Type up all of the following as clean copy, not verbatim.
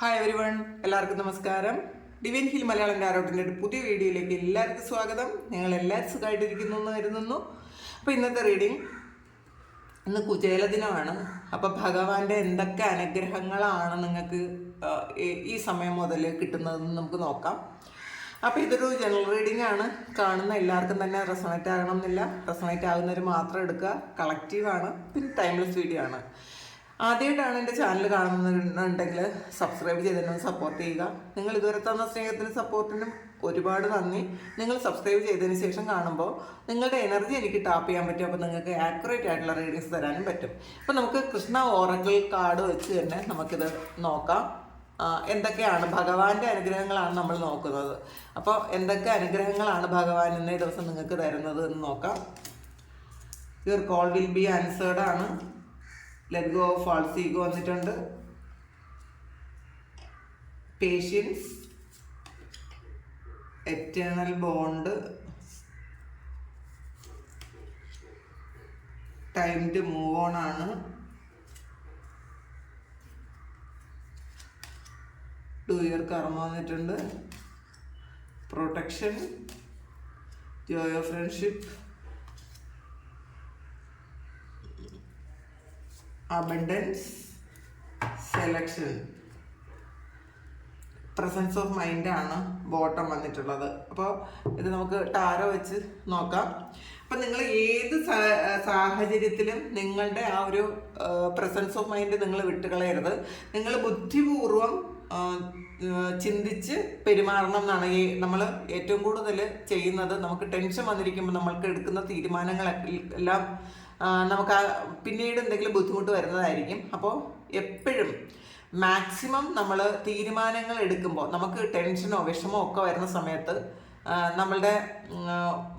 Hi every one, എല്ലാവർക്കും നമസ്കാരം. Divine hill Malayalam ടാരോട്ടിൻ്റെ ഒരു പുതിയ വീഡിയോയിലേക്ക് എല്ലാവർക്കും സ്വാഗതം. ഞങ്ങൾ എല്ലാവരും സുഖമായിട്ടിരിക്കുന്നു എന്ന് കരുതുന്നു. അപ്പോൾ ഇന്നത്തെ റീഡിങ്, ഇന്ന് കുചേല ദിനമാണ്. അപ്പോൾ ഭഗവാന്റെ എന്തൊക്കെ അനുഗ്രഹങ്ങളാണ് നിങ്ങൾക്ക് ഈ സമയം മുതൽ കിട്ടുന്നതെന്ന് നമുക്ക് നോക്കാം. അപ്പോൾ ഇതൊരു ജനറൽ റീഡിംഗ് ആണ്. കാണുന്ന എല്ലാവർക്കും തന്നെ റെസണേറ്റ് ആകണം എന്നില്ല. റെസണേറ്റ് ആകുന്നവർ മാത്രം എടുക്കുക. കളക്റ്റീവാണ്, പിന്നെ ടൈംലെസ് വീഡിയോ ആണ്. ആദ്യമായിട്ടാണ് എൻ്റെ ചാനൽ കാണുന്നുണ്ടെങ്കിൽ സബ്സ്ക്രൈബ് ചെയ്തതിനൊന്ന് സപ്പോർട്ട് ചെയ്യുക. നിങ്ങൾ ഇതുവരെ തന്ന സ്നേഹത്തിനും സപ്പോർട്ടിനും ഒരുപാട് നന്ദി. നിങ്ങൾ സബ്സ്ക്രൈബ് ചെയ്തതിന് ശേഷം കാണുമ്പോൾ നിങ്ങളുടെ എനർജി എനിക്ക് ടാപ്പ് ചെയ്യാൻ പറ്റും. അപ്പോൾ നിങ്ങൾക്ക് ആക്യുറേറ്റ് ആയിട്ടുള്ള റീഡിങ്സ് തരാനും പറ്റും. അപ്പോൾ നമുക്ക് കൃഷ്ണ ഓറക്കിൾ കാർഡ് വെച്ച് തന്നെ നമുക്കിത് നോക്കാം. എന്തൊക്കെയാണ് ഭഗവാന്റെ അനുഗ്രഹങ്ങളാണ് നമ്മൾ നോക്കുന്നത്. അപ്പോൾ എന്തൊക്കെ അനുഗ്രഹങ്ങളാണ് ഭഗവാൻ ഇന്നേ ദിവസം നിങ്ങൾക്ക് തരുന്നത് എന്ന് നോക്കാം. Your call will be answered ആണ്. Let go of false ego വന്നിട്ടുണ്ട്. Patience, eternal bond, time to move on ആണ്. ഡു യുവർ കർമ്മ വന്നിട്ടുണ്ട്. Protection, joy of friendship, abundance, selection, presence of mind ആണ് ബോട്ടം വന്നിട്ടുള്ളത്. അപ്പോൾ ഇത് നമുക്ക് ടാരോ വെച്ച് നോക്കാം. അപ്പം നിങ്ങൾ ഏത് സാഹചര്യത്തിലും നിങ്ങളുടെ ആ ഒരു പ്രസൻസ് ഓഫ് മൈൻഡ് നിങ്ങൾ വിട്ടുകളയരുത്. നിങ്ങൾ ബുദ്ധിപൂർവം ചിന്തിച്ച് പെരുമാറണം എന്നാണ് നമ്മൾ ഏറ്റവും കൂടുതൽ ചെയ്യുന്നത്. നമുക്ക് ടെൻഷൻ വന്നിരിക്കുമ്പോൾ നമ്മൾക്ക് എടുക്കുന്ന തീരുമാനങ്ങളെല്ലാം നമുക്ക് പിന്നീട് എന്തെങ്കിലും ബുദ്ധിമുട്ട് വരുന്നതായിരിക്കും. അപ്പോൾ എപ്പോഴും മാക്സിമം നമ്മൾ തീരുമാനങ്ങൾ എടുക്കുമ്പോൾ നമുക്ക് ടെൻഷനോ വിഷമോ ഒക്കെ വരുന്ന സമയത്ത് നമ്മളുടെ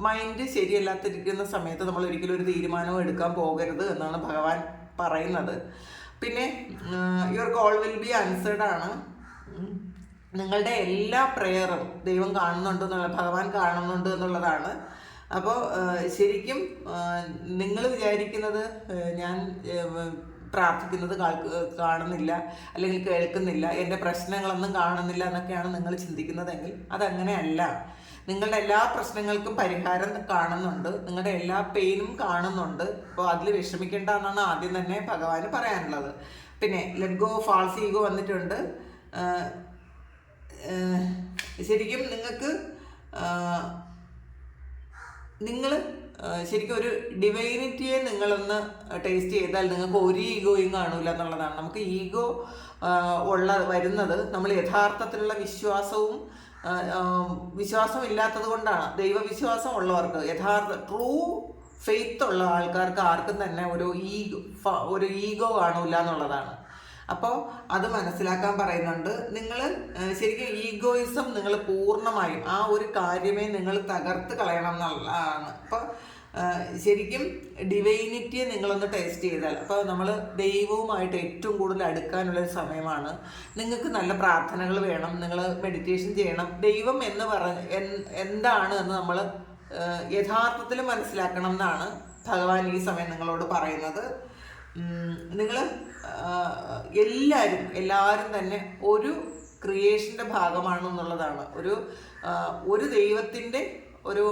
മൈൻഡ് ശരിയല്ലാത്തിരിക്കുന്ന സമയത്ത് നമ്മൾ ഒരിക്കലും ഒരു തീരുമാനവും എടുക്കാൻ പോകരുത് എന്നാണ് ഭഗവാൻ പറയുന്നത്. പിന്നെ your call will be answered ആണ്. നിങ്ങളുടെ എല്ലാ പ്രെയറും ദൈവം കാണുന്നുണ്ട് ഭഗവാൻ കാണുന്നുണ്ട് എന്നുള്ളതാണ്. അപ്പോൾ ശരിക്കും നിങ്ങൾ വിചാരിക്കുന്നത് ഞാൻ പ്രാർത്ഥിക്കുന്നത് കാണുന്നില്ല അല്ലെങ്കിൽ കേൾക്കുന്നില്ല, എൻ്റെ പ്രശ്നങ്ങളൊന്നും കാണുന്നില്ല എന്നൊക്കെയാണ് നിങ്ങൾ ചിന്തിക്കുന്നതെങ്കിൽ അതങ്ങനെയല്ല. നിങ്ങളുടെ എല്ലാ പ്രശ്നങ്ങൾക്കും പരിഹാരം കാണുന്നുണ്ട്, നിങ്ങളുടെ എല്ലാ പെയിനും കാണുന്നുണ്ട്. അപ്പോൾ അതിൽ വിഷമിക്കേണ്ട എന്നാണ് ആദ്യം തന്നെ ഭഗവാന് പറയാനുള്ളത്. പിന്നെ ലെറ്റ് ഗോ ഫാൾസ് ഈഗോ വന്നിട്ടുണ്ട്. ശരിക്കും നിങ്ങൾ ശരിക്കും ഒരു ഡിവൈനിറ്റിയെ നിങ്ങളൊന്ന് ടേസ്റ്റ് ചെയ്താൽ നിങ്ങൾക്ക് ഒരു ഈഗോയും കാണില്ല എന്നുള്ളതാണ്. നമുക്ക് ഈഗോ വരുന്നത് നമ്മൾ യഥാർത്ഥത്തിലുള്ള വിശ്വാസം ഇല്ലാത്തത് കൊണ്ടാണ്. ദൈവവിശ്വാസം ഉള്ളവർക്ക്, ട്രൂ ഫെയ്ത്ത് ഉള്ള ആൾക്കാർക്ക് ആർക്കും തന്നെ ഒരു ഈഗോ കാണില്ല എന്നുള്ളതാണ്. അപ്പോൾ അത് മനസ്സിലാക്കാൻ പറയുന്നുണ്ട്. നിങ്ങൾ ശരിക്കും ഈഗോയിസം നിങ്ങൾ പൂർണ്ണമായും ആ ഒരു കാര്യമേ നിങ്ങൾ തകർത്ത് കളയണം എന്നുള്ളതാണ്. അപ്പോൾ ശരിക്കും ഡിവൈനിറ്റിയെ നിങ്ങളൊന്ന് ടേസ്റ്റ് ചെയ്താൽ, അപ്പോൾ നമ്മൾ ദൈവവുമായിട്ട് ഏറ്റവും കൂടുതൽ അടുക്കാനുള്ളൊരു സമയമാണ്. നിങ്ങൾക്ക് നല്ല പ്രാർത്ഥനകൾ വേണം, നിങ്ങൾ മെഡിറ്റേഷൻ ചെയ്യണം. ദൈവം എന്താണ് എന്ന് നമ്മൾ യഥാർത്ഥത്തിൽ മനസ്സിലാക്കണം എന്നാണ് ഭഗവാൻ ഈ സമയം നിങ്ങളോട് പറയുന്നത്. നിങ്ങൾ എല്ലാവരും തന്നെ ഒരു ക്രിയേഷൻ്റെ ഭാഗമാണെന്നുള്ളതാണ്. ഒരു ദൈവത്തിൻ്റെ ഒരു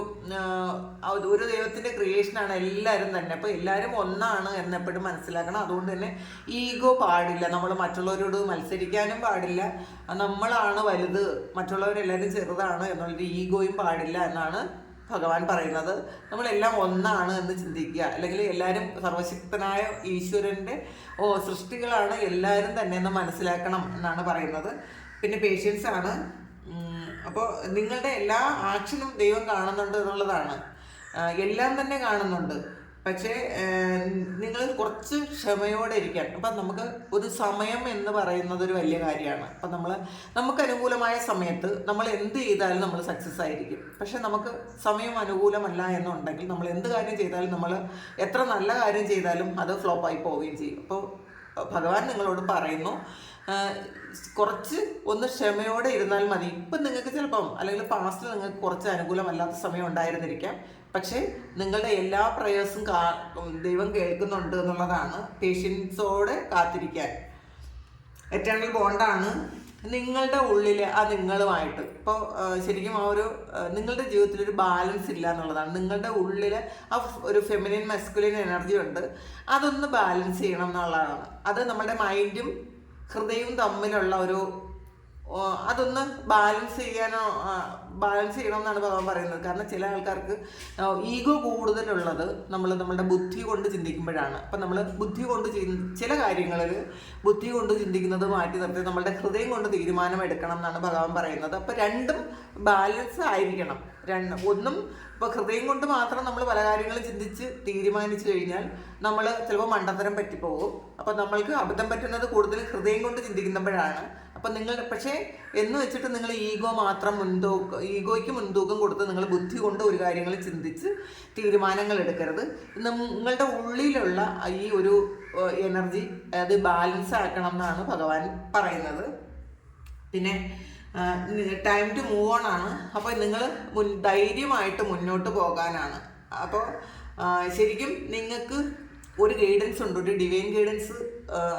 ദൈവത്തിൻ്റെ ക്രിയേഷനാണ് എല്ലാവരും തന്നെ. അപ്പോൾ എല്ലാവരും ഒന്നാണ് എന്നെപ്പോഴും മനസ്സിലാക്കണം. അതുകൊണ്ട് തന്നെ ഈഗോ പാടില്ല. നമ്മൾ മറ്റുള്ളവരോട് മത്സരിക്കാനും പാടില്ല. നമ്മളാണ് വലുത്, മറ്റുള്ളവരെല്ലാവരും ചെറുതാണ് എന്നുള്ളൊരു ഈഗോയും പാടില്ല എന്നാണ് ഭഗവാൻ പറയുന്നത്. നമ്മളെല്ലാം ഒന്നാണ് എന്ന് ചിന്തിക്കുക. അല്ലെങ്കിൽ എല്ലാവരും സർവശക്തനായ ഈശ്വരൻ്റെ സൃഷ്ടികളാണ് എല്ലാവരും തന്നെ എന്ന് മനസ്സിലാക്കണം എന്നാണ് പറയുന്നത്. പിന്നെ പേഷ്യൻസ് ആണ്. അപ്പോൾ നിങ്ങളുടെ എല്ലാ ആക്ഷനും ദൈവം കാണുന്നുണ്ട് എന്നുള്ളതാണ്. എല്ലാം തന്നെ കാണുന്നുണ്ട്. പക്ഷേ നിങ്ങൾ കുറച്ച് ക്ഷമയോടെ ഇരിക്കാൻ. അപ്പം നമുക്ക് ഒരു സമയം എന്ന് പറയുന്നത് ഒരു വലിയ കാര്യമാണ്. അപ്പം നമുക്ക് അനുകൂലമായ സമയത്ത് നമ്മൾ എന്ത് ചെയ്താലും നമ്മൾ സക്സസ് ആയിരിക്കും. പക്ഷെ നമുക്ക് സമയം അനുകൂലമല്ല എന്നുണ്ടെങ്കിൽ നമ്മൾ എന്ത് കാര്യം ചെയ്താലും, നമ്മൾ എത്ര നല്ല കാര്യം ചെയ്താലും അത് ഫ്ലോപ്പായി പോവുകയും ചെയ്യും. അപ്പോൾ ഭഗവാൻ നിങ്ങളോട് പറയുന്നു, കുറച്ച് ഒന്ന് ക്ഷമയോടെ ഇരുന്നാൽ മതി. ഇപ്പം നിങ്ങൾക്ക് ചിലപ്പം അല്ലെങ്കിൽ പാസ്റ്റിൽ നിങ്ങൾക്ക് കുറച്ച് അനുകൂലമല്ലാത്ത സമയം ഉണ്ടായിരുന്നിരിക്കാം. പക്ഷേ നിങ്ങളുടെ എല്ലാ പ്രേയേഴ്സും ദൈവം കേൾക്കുന്നുണ്ട് എന്നുള്ളതാണ്. പേഷ്യൻസോടെ കാത്തിരിക്കാൻ. എറ്റേണൽ ബോണ്ടാണ്. നിങ്ങളുടെ ഉള്ളിൽ ആ നിങ്ങളുമായിട്ട് ഇപ്പോൾ ശരിക്കും ആ ഒരു നിങ്ങളുടെ ജീവിതത്തിലൊരു ബാലൻസ് ഇല്ല എന്നുള്ളതാണ്. നിങ്ങളുടെ ഉള്ളിൽ ആ ഒരു ഫെമിനിൻ മസ്കുലിൻ എനർജി ഉണ്ട്, അതൊന്ന് ബാലൻസ് ചെയ്യണം എന്നുള്ളതാണ്. അത് നമ്മുടെ മൈൻഡും ഹൃദയവും തമ്മിലുള്ള ഒരു അതൊന്ന് ബാലൻസ് ചെയ്യണം എന്നാണ് ഭഗവാൻ പറയുന്നത്. കാരണം ചില ആൾക്കാർക്ക് ഈഗോ കൂടുതലുള്ളത് നമ്മളുടെ ബുദ്ധി കൊണ്ട് ചിന്തിക്കുമ്പോഴാണ്. അപ്പം നമ്മൾ ബുദ്ധി കൊണ്ട് ചില കാര്യങ്ങളിൽ ബുദ്ധി കൊണ്ട് ചിന്തിക്കുന്നത് മാറ്റി നിർത്തി നമ്മളുടെ ഹൃദയം കൊണ്ട് തീരുമാനം എടുക്കണം എന്നാണ് ഭഗവാൻ പറയുന്നത്. അപ്പം രണ്ടും ബാലൻസ് ആയിരിക്കണം. ഒന്നും ഇപ്പോൾ ഹൃദയം കൊണ്ട് മാത്രം നമ്മൾ പല കാര്യങ്ങളും ചിന്തിച്ച് തീരുമാനിച്ചു കഴിഞ്ഞാൽ നമ്മൾ ചിലപ്പോൾ മണ്ടത്തരം പറ്റിപ്പോകും. അപ്പം നമ്മൾക്ക് അബദ്ധം പറ്റുന്നത് കൂടുതൽ ഹൃദയം കൊണ്ട് ചിന്തിക്കുമ്പോഴാണ്. അപ്പം നിങ്ങൾ പക്ഷേ എന്ന് വെച്ചിട്ട് നിങ്ങൾ ഈഗോയ്ക്ക് മുൻതൂക്കം കൊടുത്ത് നിങ്ങൾ ബുദ്ധി കൊണ്ട് ഒരു കാര്യങ്ങൾ ചിന്തിച്ച് തീരുമാനങ്ങൾ എടുക്കരുത്. നിങ്ങളുടെ ഉള്ളിലുള്ള ഈ ഒരു എനർജി അത് ബാലൻസ് ആക്കണം എന്നാണ് ഭഗവാൻ പറയുന്നത്. പിന്നെ ടൈം ടു മൂവ് ഓൺ ആണ്. അപ്പോൾ നിങ്ങൾ ധൈര്യമായിട്ട് മുന്നോട്ട് പോകാനാണ്. അപ്പോൾ ശരിക്കും നിങ്ങൾക്ക് ഒരു ഗൈഡൻസ് ഉണ്ട്, ഒരു ഡിവൈൻ ഗൈഡൻസ്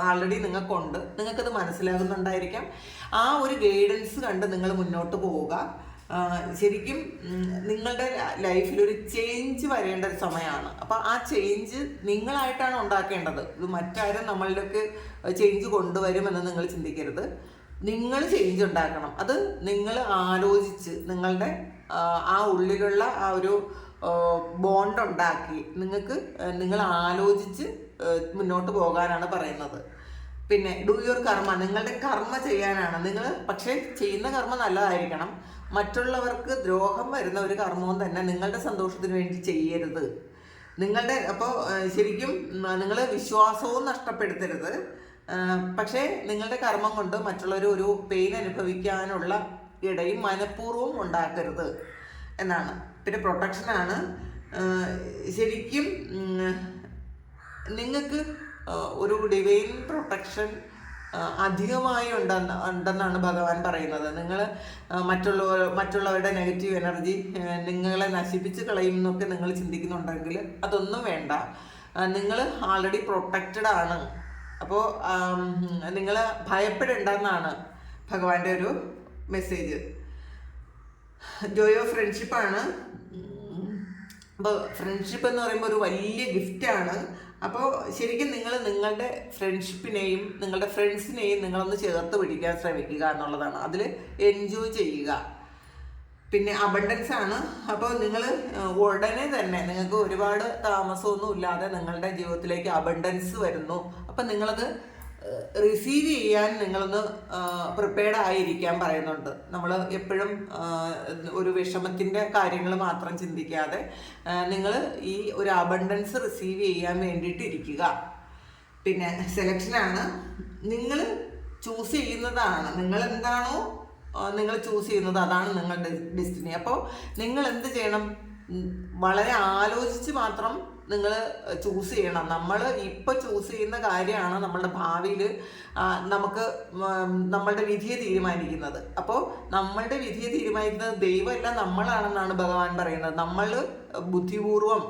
ആൾറെഡി നിങ്ങൾക്കുണ്ട്. നിങ്ങൾക്കത് മനസ്സിലാകുന്നുണ്ടായിരിക്കാം. ആ ഒരു ഗൈഡൻസ് കണ്ട് നിങ്ങൾ മുന്നോട്ട് പോവുക. ശരിക്കും നിങ്ങളുടെ ലൈഫിൽ ഒരു ചേഞ്ച് വരേണ്ട ഒരു സമയമാണ്. അപ്പോൾ ആ ചേഞ്ച് നിങ്ങളായിട്ടാണ് ഉണ്ടാക്കേണ്ടത്. ഇത് മറ്റാരും നമ്മളിലേക്ക് ചേഞ്ച് കൊണ്ടുവരുമെന്ന് നിങ്ങൾ ചിന്തിക്കരുത്. നിങ്ങൾ ചേഞ്ച് ഉണ്ടാക്കണം. അത് നിങ്ങൾ ആലോചിച്ച് നിങ്ങളുടെ ആ ഉള്ളിലുള്ള ആ ഒരു ബോണ്ട് ഉണ്ടാക്കി നിങ്ങൾ ആലോചിച്ച് മുന്നോട്ട് പോകാനാണ് പറയുന്നത്. പിന്നെ ഡു യുവർ കർമ്മ, നിങ്ങളുടെ കർമ്മ ചെയ്യാനാണ് നിങ്ങൾ. പക്ഷേ ചെയ്യുന്ന കർമ്മ നല്ലതായിരിക്കണം. മറ്റുള്ളവർക്ക് ദ്രോഹം വരുന്ന ഒരു കർമ്മവും തന്നെ നിങ്ങളുടെ സന്തോഷത്തിന് വേണ്ടി ചെയ്യരുത്. അപ്പോൾ ശരിക്കും നിങ്ങൾ വിശ്വാസവും നഷ്ടപ്പെടുത്തരുത്. പക്ഷേ നിങ്ങളുടെ കർമ്മം കൊണ്ട് മറ്റുള്ളവർ ഒരു പെയിൻ അനുഭവിക്കാനുള്ള ഇടയും മനഃപൂർവ്വം ഉണ്ടാക്കരുത് എന്നാണ്. പിന്നെ പ്രൊട്ടക്ഷനാണ്. ശരിക്കും നിങ്ങൾക്ക് ഒരു ഡിവൈൻ പ്രൊട്ടക്ഷൻ അധികമായി ഉണ്ടെന്നാണ് ഭഗവാൻ പറയുന്നത്. നിങ്ങൾ മറ്റുള്ളവരുടെ നെഗറ്റീവ് എനർജി നിങ്ങളെ നശിപ്പിച്ച് കളയും എന്നൊക്കെ നിങ്ങൾ ചിന്തിക്കുന്നുണ്ടെങ്കിൽ അതൊന്നും വേണ്ട. നിങ്ങൾ ആൾറെഡി പ്രൊട്ടക്റ്റഡ് ആണ്. അപ്പോൾ നിങ്ങൾ ഭയപ്പെടേണ്ടെന്നാണ് ഭഗവാന്റെ ഒരു മെസ്സേജ്. Joy of ഫ്രണ്ട്ഷിപ്പാണ്. അപ്പോൾ ഫ്രണ്ട്ഷിപ്പ് എന്ന് പറയുമ്പോൾ ഒരു വലിയ ഗിഫ്റ്റാണ്. അപ്പോൾ ശരിക്കും നിങ്ങളുടെ ഫ്രണ്ട്ഷിപ്പിനെയും നിങ്ങളുടെ ഫ്രണ്ട്സിനെയും നിങ്ങളൊന്ന് ചേർത്ത് പിടിക്കാൻ ശ്രമിക്കുക എന്നുള്ളതാണ്. അതിൽ എൻജോയ് ചെയ്യുക. പിന്നെ അബണ്ടൻസ് ആണ്. അപ്പോൾ നിങ്ങൾ ഉടനെ തന്നെ നിങ്ങൾക്ക് ഒരുപാട് താമസമൊന്നും ഇല്ലാതെ നിങ്ങളുടെ ജീവിതത്തിലേക്ക് അബണ്ടൻസ് വരുന്നു. അപ്പം നിങ്ങളത് റിസീവ് ചെയ്യാൻ നിങ്ങളൊന്ന് പ്രിപ്പയർഡ് ആയിരിക്കാൻ പറയുന്നുണ്ട്. നമ്മൾ എപ്പോഴും ഒരു വിഷമത്തിൻ്റെ കാര്യങ്ങൾ മാത്രം ചിന്തിക്കാതെ നിങ്ങൾ ഈ ഒരു അബണ്ടൻസ് റിസീവ് ചെയ്യാൻ വേണ്ടിയിട്ട് ഇരിക്കുക. പിന്നെ സെലക്ഷനാണ്. നിങ്ങൾ ചൂസ് ചെയ്യുന്നതാണ്. നിങ്ങൾ എന്താണോ നിങ്ങൾ ചൂസ് ചെയ്യുന്നത് അതാണ് നിങ്ങളുടെ ഡെസ്റ്റിനി. അപ്പോൾ നിങ്ങൾ എന്ത് ചെയ്യണം? വളരെ ആലോചിച്ച് മാത്രം നിങ്ങൾ ചൂസ് ചെയ്യണം. നമ്മൾ ഇപ്പോൾ ചൂസ് ചെയ്യുന്ന കാര്യമാണ് നമ്മളുടെ ഭാവിയിൽ നമുക്ക് നമ്മളുടെ വിധിയെ തീരുമാനിക്കുന്നത്. അപ്പോൾ നമ്മളുടെ വിധിയെ തീരുമാനിക്കുന്നത് ദൈവമല്ല, നമ്മളാണെന്നാണ് ഭഗവാൻ പറയുന്നത്. നമ്മൾ ബുദ്ധിപൂർവം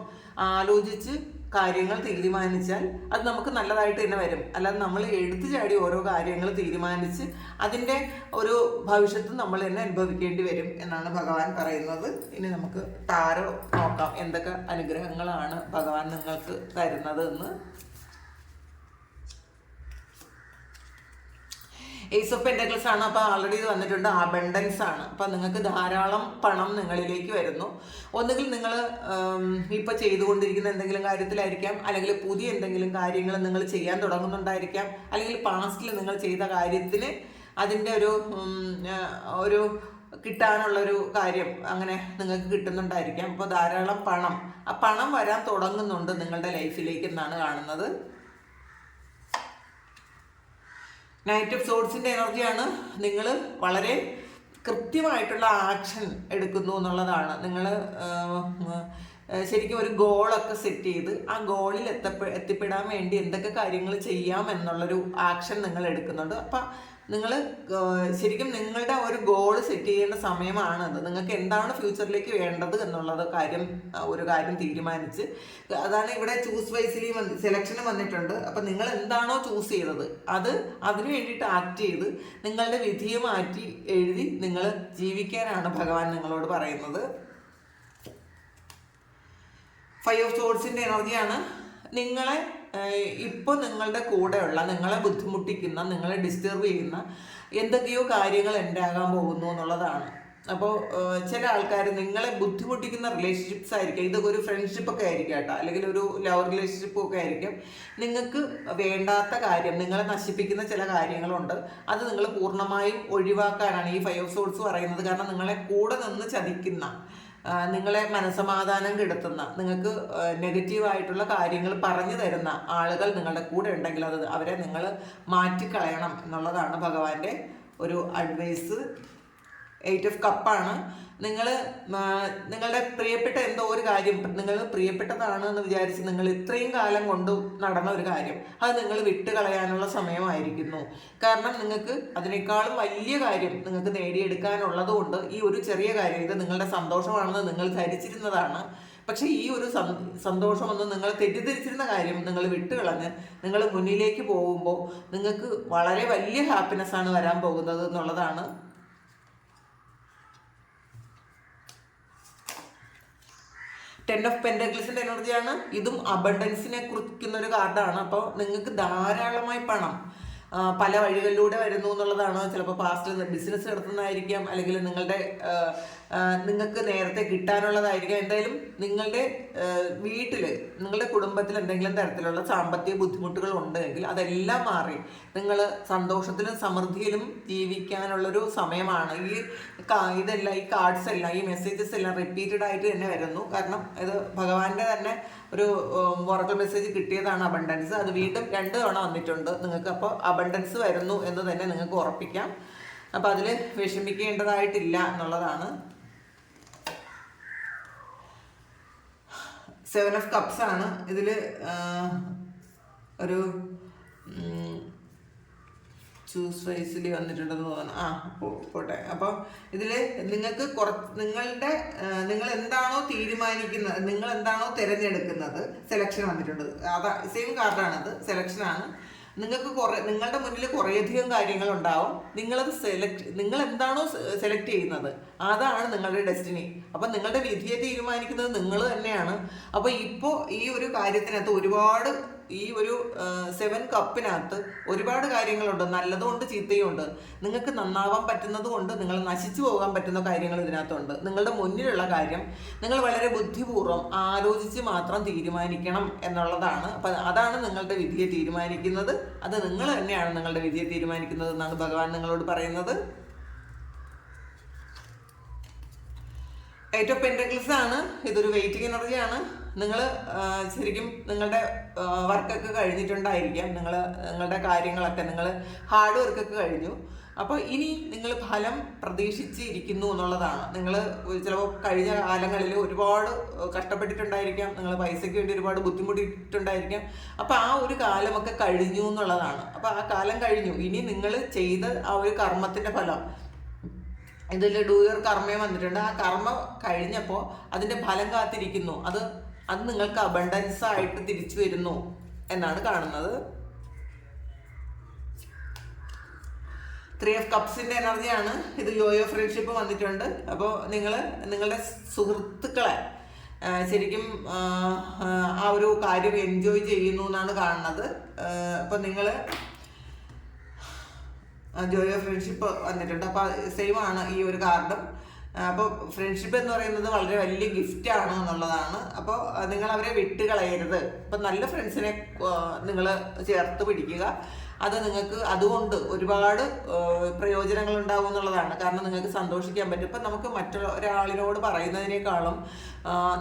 ആലോചിച്ച് കാര്യങ്ങൾ തീരുമാനിച്ചാൽ അത് നമുക്ക് നല്ലതായിട്ട് തന്നെ വരും. അല്ലാതെ നമ്മൾ എടുത്തു ചാടി ഓരോ കാര്യങ്ങൾ തീരുമാനിച്ച് അതിൻ്റെ ഒരു ഭവിഷ്യത്ത് നമ്മൾ തന്നെ അനുഭവിക്കേണ്ടി വരും എന്നാണ് ഭഗവാൻ പറയുന്നത്. ഇനി നമുക്ക് ടാരോ നോക്കാം, എന്തൊക്കെ അനുഗ്രഹങ്ങളാണ് ഭഗവാൻ നിങ്ങൾക്ക് തരുന്നത് എന്ന്. ഏസ് ഓഫ് പെന്റക്കിൾസ് ആണ്. അപ്പോൾ ആൾറെഡി ഇത് വന്നിട്ടുണ്ട്. അബണ്ടൻസ് ആണ്. അപ്പം നിങ്ങൾക്ക് ധാരാളം പണം നിങ്ങളിലേക്ക് വരുന്നു. ഒന്നുകിൽ നിങ്ങൾ ഇപ്പോൾ ചെയ്തുകൊണ്ടിരിക്കുന്ന എന്തെങ്കിലും കാര്യത്തിലായിരിക്കാം, അല്ലെങ്കിൽ പുതിയ എന്തെങ്കിലും കാര്യങ്ങൾ നിങ്ങൾ ചെയ്യാൻ തുടങ്ങുന്നുണ്ടായിരിക്കാം, അല്ലെങ്കിൽ പാസ്റ്റിൽ നിങ്ങൾ ചെയ്ത കാര്യത്തിന് അതിൻ്റെ ഒരു കിട്ടാനുള്ളൊരു കാര്യം അങ്ങനെ നിങ്ങൾക്ക് കിട്ടുന്നുണ്ടായിരിക്കാം. അപ്പോൾ ധാരാളം ആ പണം വരാൻ തുടങ്ങുന്നുണ്ട് നിങ്ങളുടെ ലൈഫിലേക്ക് എന്നാണ് കാണുന്നത്. നൈറ്റ് ഓഫ് സോഡ്സിൻ്റെ എനർജിയാണ്. നിങ്ങൾ വളരെ കൃത്യമായിട്ടുള്ള ആക്ഷൻ എടുക്കുന്നു എന്നുള്ളതാണ്. നിങ്ങൾ ശരിക്കും ഒരു ഗോളൊക്കെ സെറ്റ് ചെയ്ത് ആ ഗോളിൽ എത്തിപ്പെടാൻ വേണ്ടി എന്തൊക്കെ കാര്യങ്ങൾ ചെയ്യാം എന്നുള്ളൊരു ആക്ഷൻ നിങ്ങൾ എടുക്കുന്നുണ്ട്. അപ്പം നിങ്ങൾ ശരിക്കും നിങ്ങളുടെ ഒരു ഗോൾ സെറ്റ് ചെയ്യേണ്ട സമയമാണത്. നിങ്ങൾക്ക് എന്താണ് ഫ്യൂച്ചറിലേക്ക് വേണ്ടത് എന്നുള്ളത് ഒരു കാര്യം തീരുമാനിച്ച്, അതാണ് ഇവിടെ ചൂസ് വൈസിലി സെലക്ഷന് വന്നിട്ടുണ്ട്. അപ്പം നിങ്ങൾ എന്താണോ ചൂസ് ചെയ്തത് അതിന് വേണ്ടിയിട്ട് ആക്ട് ചെയ്ത് നിങ്ങളുടെ വിധിയെ മാറ്റി എഴുതി നിങ്ങൾ ജീവിക്കാനാണ് ഭഗവാൻ നിങ്ങളോട് പറയുന്നത്. 5 ഓഫ് സോർഡ്സിൻ്റെ എനർജിയാണ്. നിങ്ങളെ ഇപ്പോൾ നിങ്ങളുടെ കൂടെയുള്ള, നിങ്ങളെ ബുദ്ധിമുട്ടിക്കുന്ന, നിങ്ങളെ ഡിസ്റ്റർബ് ചെയ്യുന്ന എന്തൊക്കെയോ കാര്യങ്ങൾ ഉണ്ടാകാൻ പോകുന്നു എന്നുള്ളതാണ്. അപ്പോൾ ചില ആൾക്കാർ നിങ്ങളെ ബുദ്ധിമുട്ടിക്കുന്ന റിലേഷൻഷിപ്സ് ആയിരിക്കും. ഇതൊക്കെ ഒരു ഫ്രണ്ട്ഷിപ്പൊക്കെ ആയിരിക്കും കേട്ടോ, അല്ലെങ്കിൽ ഒരു ലവ് റിലേഷൻഷിപ്പൊക്കെ ആയിരിക്കും. നിങ്ങൾക്ക് വേണ്ടാത്ത കാര്യം, നിങ്ങളെ നശിപ്പിക്കുന്ന ചില കാര്യങ്ങളുണ്ട്. അത് നിങ്ങൾ പൂർണ്ണമായും ഒഴിവാക്കാനാണ് ഈ 5 ഓഫ് സോർഡ്സ് പറയുന്നത്. കാരണം നിങ്ങളെ കൂടെ നിന്ന് ചതിക്കുന്ന, നിങ്ങളെ മനസമാധാനം കെടുത്തുന്ന, നിങ്ങൾക്ക് നെഗറ്റീവായിട്ടുള്ള കാര്യങ്ങൾ പറഞ്ഞു തരുന്ന ആളുകൾ നിങ്ങളുടെ കൂടെ ഉണ്ടെങ്കിൽ അവരെ നിങ്ങൾ മാറ്റിക്കളയണം എന്നുള്ളതാണ് ഭഗവാന്റെ ഒരു അഡ്വൈസ്. 8 ഓഫ് കപ്പാണ്. നിങ്ങളുടെ പ്രിയപ്പെട്ട എന്തോ ഒരു കാര്യം, നിങ്ങൾ പ്രിയപ്പെട്ടതാണ് എന്ന് വിചാരിച്ച് നിങ്ങൾ ഇത്രയും കാലം കൊണ്ട് നടന്ന ഒരു കാര്യം അത് നിങ്ങൾ വിട്ട് കളയാനുള്ള സമയമായിരിക്കുന്നു. കാരണം നിങ്ങൾക്ക് അതിനേക്കാളും വലിയ കാര്യം നിങ്ങൾക്ക് നേടിയെടുക്കാനുള്ളത് കൊണ്ട് ഈ ഒരു ചെറിയ കാര്യം, ഇത് നിങ്ങളുടെ സന്തോഷമാണെന്ന് നിങ്ങൾ ധരിച്ചിരുന്നതാണ്. പക്ഷെ ഈ ഒരു സന്തോഷമൊന്നും നിങ്ങൾ തെറ്റിദ്ധരിച്ചിരുന്ന കാര്യം നിങ്ങൾ വിട്ടുകളഞ്ഞ് നിങ്ങൾ മുന്നിലേക്ക് പോകുമ്പോൾ നിങ്ങൾക്ക് വളരെ വലിയ ഹാപ്പിനെസ് ആണ് വരാൻ പോകുന്നത് എന്നുള്ളതാണ്. 10 ഓഫ് പെന്റക്കിൾസിന്റെ എനർജിയാണ്. ഇതും അബണ്ടൻസിനെ കുറിക്കുന്ന ഒരു കാർഡാണ്. അപ്പോൾ നിങ്ങൾക്ക് ധാരാളമായി പണം പല വഴികളിലൂടെ വരുന്നു എന്നുള്ളതാണ്. ചിലപ്പോൾ പാസ്റ്റിൽ ബിസിനസ് നടത്തുന്നതായിരിക്കാം, അല്ലെങ്കിൽ നിങ്ങൾക്ക് നേരത്തെ കിട്ടാനുള്ളതായിരിക്കാം. എന്തായാലും നിങ്ങളുടെ വീട്ടിൽ, നിങ്ങളുടെ കുടുംബത്തിൽ എന്തെങ്കിലും തരത്തിലുള്ള സാമ്പത്തിക ബുദ്ധിമുട്ടുകൾ ഉണ്ടെങ്കിൽ അതെല്ലാം മാറി നിങ്ങൾ സന്തോഷത്തിലും സമൃദ്ധിയിലും ജീവിക്കാനുള്ളൊരു സമയമാണ്. ഈ കാർഡ്സ് എല്ലാം, ഈ മെസ്സേജസ് എല്ലാം റിപ്പീറ്റഡ് ആയിട്ട് തന്നെ വരുന്നു. കാരണം ഇത് ഭഗവാന്റെ തന്നെ ഒരു ഒറക്കൽ മെസ്സേജ് കിട്ടിയതാണ് അബണ്ടൻസ്. അത് വീണ്ടും 2 തവണ വന്നിട്ടുണ്ട് നിങ്ങൾക്ക്. അപ്പോൾ അബണ്ടൻസ് വരുന്നു എന്ന് തന്നെ നിങ്ങൾക്ക് ഉറപ്പിക്കാം. അപ്പോൾ അതിൽ വിഷമിക്കേണ്ടതായിട്ടില്ല എന്നുള്ളതാണ്. 7 ഓഫ് കപ്സ് ആണ്. ഇതിൽ ഒരു ചൂസ് വൈസിൽ വന്നിട്ടുണ്ടെന്ന് തോന്നുന്നു. പോട്ടെ. അപ്പോൾ ഇതിൽ നിങ്ങൾക്ക് നിങ്ങൾ എന്താണോ തീരുമാനിക്കുന്നത്, നിങ്ങൾ എന്താണോ തിരഞ്ഞെടുക്കുന്നത്, സെലക്ഷൻ വന്നിട്ടുണ്ട്. സെയിം കാർഡാണത്, സെലക്ഷനാണ്. നിങ്ങളുടെ മുന്നിൽ കുറേയധികം കാര്യങ്ങളുണ്ടാവും. നിങ്ങൾ എന്താണോ സെലക്ട് ചെയ്യുന്നത് അതാണ് നിങ്ങളുടെ ഡെസ്റ്റിനി. അപ്പം നിങ്ങളുടെ വിധിയെ തീരുമാനിക്കുന്നത് നിങ്ങൾ തന്നെയാണ്. അപ്പോൾ ഇപ്പോൾ ഈ ഒരു കാര്യത്തിനകത്ത് ഈ ഒരു 7 കപ്പിനകത്ത് ഒരുപാട് കാര്യങ്ങളുണ്ട്. നല്ലതുകൊണ്ട് ചീത്തയുണ്ട്. നിങ്ങൾക്ക് നന്നാവാൻ പറ്റുന്നതുകൊണ്ട് നിങ്ങൾ നശിച്ചു പോകാൻ പറ്റുന്ന കാര്യങ്ങൾ ഇതിനകത്തുണ്ട്. നിങ്ങളുടെ മുന്നിലുള്ള കാര്യം നിങ്ങൾ വളരെ ബുദ്ധിപൂർവ്വം ആലോചിച്ച് മാത്രം തീരുമാനിക്കണം എന്നുള്ളതാണ്. അപ്പം അതാണ് നിങ്ങളുടെ വിധിയെ തീരുമാനിക്കുന്നത്. അത് നിങ്ങൾ തന്നെയാണ് നിങ്ങളുടെ വിധിയെ തീരുമാനിക്കുന്നത് എന്നാണ് ഭഗവാൻ നിങ്ങളോട് പറയുന്നത്. 8 ഓഫ് പെന്റക്കിൾസ് ആണ്. ഇതൊരു വെയിറ്റിംഗ് എനർജിയാണ്. നിങ്ങൾ ശരിക്കും നിങ്ങളുടെ വർക്കൊക്കെ കഴിഞ്ഞിട്ടുണ്ടായിരിക്കാം. നിങ്ങളുടെ കാര്യങ്ങളൊക്കെ, നിങ്ങൾ ഹാർഡ് വർക്കൊക്കെ കഴിഞ്ഞു. അപ്പോൾ ഇനി നിങ്ങൾ ഫലം പ്രതീക്ഷിച്ചിരിക്കുന്നു എന്നുള്ളതാണ്. നിങ്ങൾ ചിലപ്പോൾ കഴിഞ്ഞ കാലങ്ങളിൽ ഒരുപാട് കഷ്ടപ്പെട്ടിട്ടുണ്ടായിരിക്കാം. നിങ്ങൾ പൈസയ്ക്ക് വേണ്ടി ഒരുപാട് ബുദ്ധിമുട്ടിയിട്ടുണ്ടായിരിക്കാം. അപ്പോൾ ആ ഒരു കാലമൊക്കെ കഴിഞ്ഞു എന്നുള്ളതാണ്. അപ്പോൾ ആ കാലം കഴിഞ്ഞു. ഇനി നിങ്ങൾ ചെയ്ത ആ ഒരു കർമ്മത്തിൻ്റെ ഫലം, ഇതിൽ ഡൂ യുവർ കർമ്മയും വന്നിട്ടുണ്ട്. ആ കർമ്മം കഴിഞ്ഞപ്പോൾ അതിൻ്റെ ഫലം കാത്തിരിക്കുന്നു. അത് നിങ്ങൾക്ക് അബണ്ടൻസ് ആയിട്ട് തിരിച്ചു വരുന്നു എന്നാണ് കാണുന്നത്. 3 ഓഫ് കപ്സിന്റെ എനർജിയാണ്. ഇത് യോയോ ഫ്രണ്ട്ഷിപ്പ് വന്നിട്ടുണ്ട്. അപ്പോൾ നിങ്ങളുടെ സുഹൃത്തുക്കളെ ശരിക്കും ആ ഒരു കാര്യം എൻജോയ് ചെയ്യുന്നു എന്നാണ് കാണുന്നത്. അപ്പോൾ നിങ്ങൾ ജോയോ ഫ്രണ്ട്ഷിപ്പ് വന്നിട്ടുണ്ട്. അപ്പോൾ സെയിം ആണ് ഈ ഒരു കാർഡും. അപ്പോൾ ഫ്രണ്ട്ഷിപ്പ് എന്ന് പറയുന്നത് വളരെ വലിയ ഗിഫ്റ്റാണ് എന്നുള്ളതാണ്. അപ്പോൾ നിങ്ങൾ അവരെ വിട്ടുകളയരുത്. അപ്പം നല്ല ഫ്രണ്ട്സിനെ നിങ്ങൾ ചേർത്ത് പിടിക്കുക. അത് നിങ്ങൾക്ക് അതുകൊണ്ട് ഒരുപാട് പ്രയോജനങ്ങൾ ഉണ്ടാവും എന്നുള്ളതാണ്. കാരണം നിങ്ങൾക്ക് സന്തോഷിക്കാൻ പറ്റും. ഇപ്പം നമുക്ക് ഒരാളിനോട് പറയുന്നതിനേക്കാളും,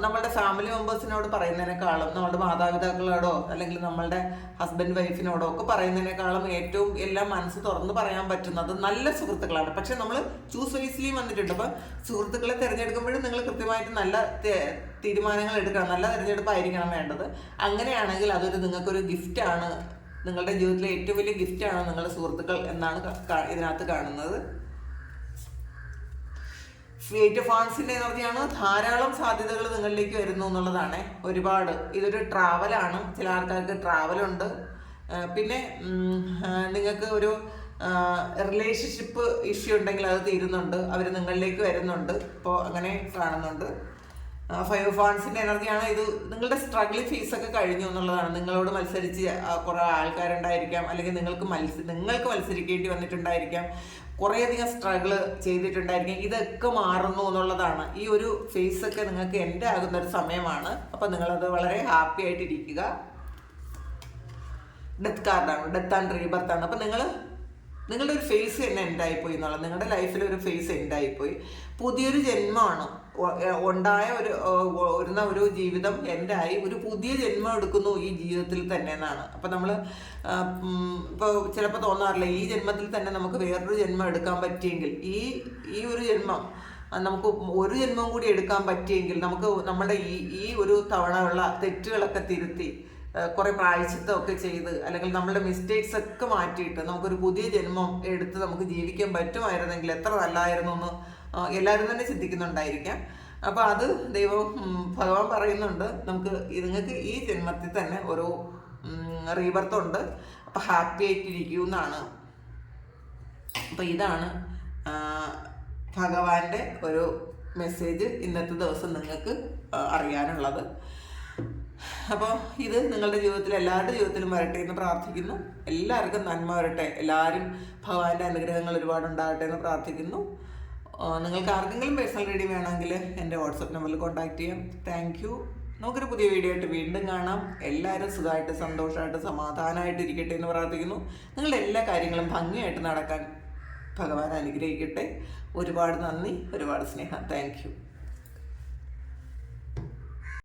നമ്മളുടെ ഫാമിലി മെമ്പേഴ്സിനോട് പറയുന്നതിനേക്കാളും, നമ്മളുടെ മാതാപിതാക്കളോടോ അല്ലെങ്കിൽ നമ്മളുടെ ഹസ്ബൻഡ് വൈഫിനോടോ ഒക്കെ പറയുന്നതിനേക്കാളും ഏറ്റവും എല്ലാം മനസ്സ് തുറന്ന് പറയാൻ പറ്റുന്നത് നല്ല സുഹൃത്തുക്കളാണ്. പക്ഷെ നമ്മൾ ചൂസ് വൈസ്ലി വന്നിട്ടുണ്ട്. അപ്പം സുഹൃത്തുക്കളെ തിരഞ്ഞെടുക്കുമ്പോഴും നിങ്ങൾ കൃത്യമായിട്ട് നല്ല തീരുമാനങ്ങൾ എടുക്കണം. നല്ല തിരഞ്ഞെടുപ്പായിരിക്കണം വേണ്ടത്. അങ്ങനെയാണെങ്കിൽ അതൊരു നിങ്ങൾക്കൊരു ഗിഫ്റ്റാണ് നിങ്ങളുടെ ജീവിതത്തിലെ ഏറ്റവും വലിയ ഗിഫ്റ്റാണ് നിങ്ങളുടെ സുഹൃത്തുക്കൾ എന്നാണ് ഇതിനകത്ത് കാണുന്നത്. 8 ഓഫ് വാൻസിന്റെ എനർജിയാണ്. ധാരാളം സാധ്യതകൾ നിങ്ങളിലേക്ക് വരുന്നു എന്നുള്ളതാണ്. ഒരുപാട് ഇതൊരു ട്രാവലാണ്. ചില ആൾക്കാർക്ക് ട്രാവലുണ്ട്. പിന്നെ നിങ്ങൾക്ക് ഒരു റിലേഷൻഷിപ്പ് ഇഷ്യൂ ഉണ്ടെങ്കിൽ അത് തീരുന്നുണ്ട്, അവർ നിങ്ങളിലേക്ക് വരുന്നുണ്ട്. ഇപ്പോൾ അങ്ങനെ കാണുന്നുണ്ട്. 5 ഓഫ് വാൻസിന്റെ എനർജിയാണ്. ഇത് നിങ്ങളുടെ സ്ട്രഗിൾ ഫേസൊക്കെ കഴിഞ്ഞു എന്നുള്ളതാണ്. നിങ്ങളോട് മത്സരിച്ച് കുറേ ആൾക്കാരുണ്ടായിരിക്കാം, അല്ലെങ്കിൽ നിങ്ങൾക്ക് മത്സരിക്കേണ്ടി വന്നിട്ടുണ്ടായിരിക്കാം, കുറേയധികം സ്ട്രഗിൾ ചെയ്തിട്ടുണ്ടായിരിക്കും. ഇതൊക്കെ മാറുന്നു എന്നുള്ളതാണ്. ഈ ഒരു ഫേസൊക്കെ നിങ്ങൾക്ക് എൻഡ് ആകുന്ന ഒരു സമയമാണ്. അപ്പം നിങ്ങളത് വളരെ ഹാപ്പി ആയിട്ടിരിക്കുക. ഡെത്ത് കാർഡാണ്, ഡെത്ത് ആൻഡ് റീബർത്ത് ആണ്. അപ്പം നിങ്ങളുടെ ഒരു ഫേസ് തന്നെ എൻഡായിപ്പോയി എന്നുള്ളത്, നിങ്ങളുടെ ലൈഫിൽ ഒരു ഫേസ് എൻഡായിപ്പോയി. പുതിയൊരു ജന്മമാണ് ഉണ്ടായ ഒരു ജീവിതം എൻഡായി, ഒരു പുതിയ ജന്മം എടുക്കുന്നു ഈ ജീവിതത്തിൽ തന്നെ എന്നാണ്. അപ്പം നമ്മൾ ഇപ്പോൾ ചിലപ്പോൾ തോന്നാറില്ല, ഈ ജന്മത്തിൽ തന്നെ നമുക്ക് വേറൊരു ജന്മം എടുക്കാൻ പറ്റിയെങ്കിൽ, ഈ ഒരു ജന്മം നമുക്ക് ഒരു ജന്മം കൂടി എടുക്കാൻ പറ്റിയെങ്കിൽ, നമുക്ക് നമ്മുടെ ഈ ഒരു തവണയുള്ള തെറ്റുകളൊക്കെ തിരുത്തി കുറേ പ്രായശ്ചിത്തമൊക്കെ ചെയ്ത്, അല്ലെങ്കിൽ നമ്മളുടെ മിസ്റ്റേക്സ് ഒക്കെ മാറ്റിയിട്ട് നമുക്കൊരു പുതിയ ജന്മം എടുത്ത് നമുക്ക് ജീവിക്കാൻ പറ്റുമായിരുന്നെങ്കിൽ എത്ര നല്ലതായിരുന്നു എന്ന് എല്ലാവരും തന്നെ ചിന്തിക്കുന്നുണ്ടായിരിക്കാം. അപ്പോൾ അത് ഭഗവാൻ പറയുന്നുണ്ട്, നിങ്ങൾക്ക് ഈ ജന്മത്തിൽ തന്നെ ഒരു റീബർത്തുണ്ട്. അപ്പോൾ ഹാപ്പി ആയിട്ടിരിക്കൂ എന്നാണ്. അപ്പോൾ ഇതാണ് ഭഗവാന്റെ ഒരു മെസ്സേജ് ഇന്നത്തെ ദിവസം നിങ്ങൾക്ക് അറിയാനുള്ളത്. അപ്പോൾ ഇത് നിങ്ങളുടെ ജീവിതത്തിൽ, എല്ലാവരുടെ ജീവിതത്തിലും വരട്ടെ എന്ന് പ്രാർത്ഥിക്കുന്നു. എല്ലാവർക്കും നന്മ വരട്ടെ, എല്ലാവരും ഭഗവാന്റെ അനുഗ്രഹങ്ങൾ ഒരുപാട് ഉണ്ടാകട്ടെ എന്ന് പ്രാർത്ഥിക്കുന്നു. നിങ്ങൾക്ക് ആർക്കെങ്കിലും പേഴ്സണൽ റീഡിംഗ് വേണമെങ്കിൽ എൻ്റെ വാട്സപ്പ് നമ്പറിൽ കോൺടാക്ട് ചെയ്യാം. Thank you. നമുക്കൊരു പുതിയ വീഡിയോ ആയിട്ട് വീണ്ടും കാണാം. എല്ലാവരും സുഖമായിട്ട് സന്തോഷമായിട്ട് സമാധാനമായിട്ട് ഇരിക്കട്ടെ എന്ന് പ്രാർത്ഥിക്കുന്നു. നിങ്ങളുടെ എല്ലാ കാര്യങ്ങളും ഭംഗിയായിട്ട് നടക്കാൻ ഭഗവാൻ അനുഗ്രഹിക്കട്ടെ. ഒരുപാട് നന്ദി, ഒരുപാട് സ്നേഹം. Thank you.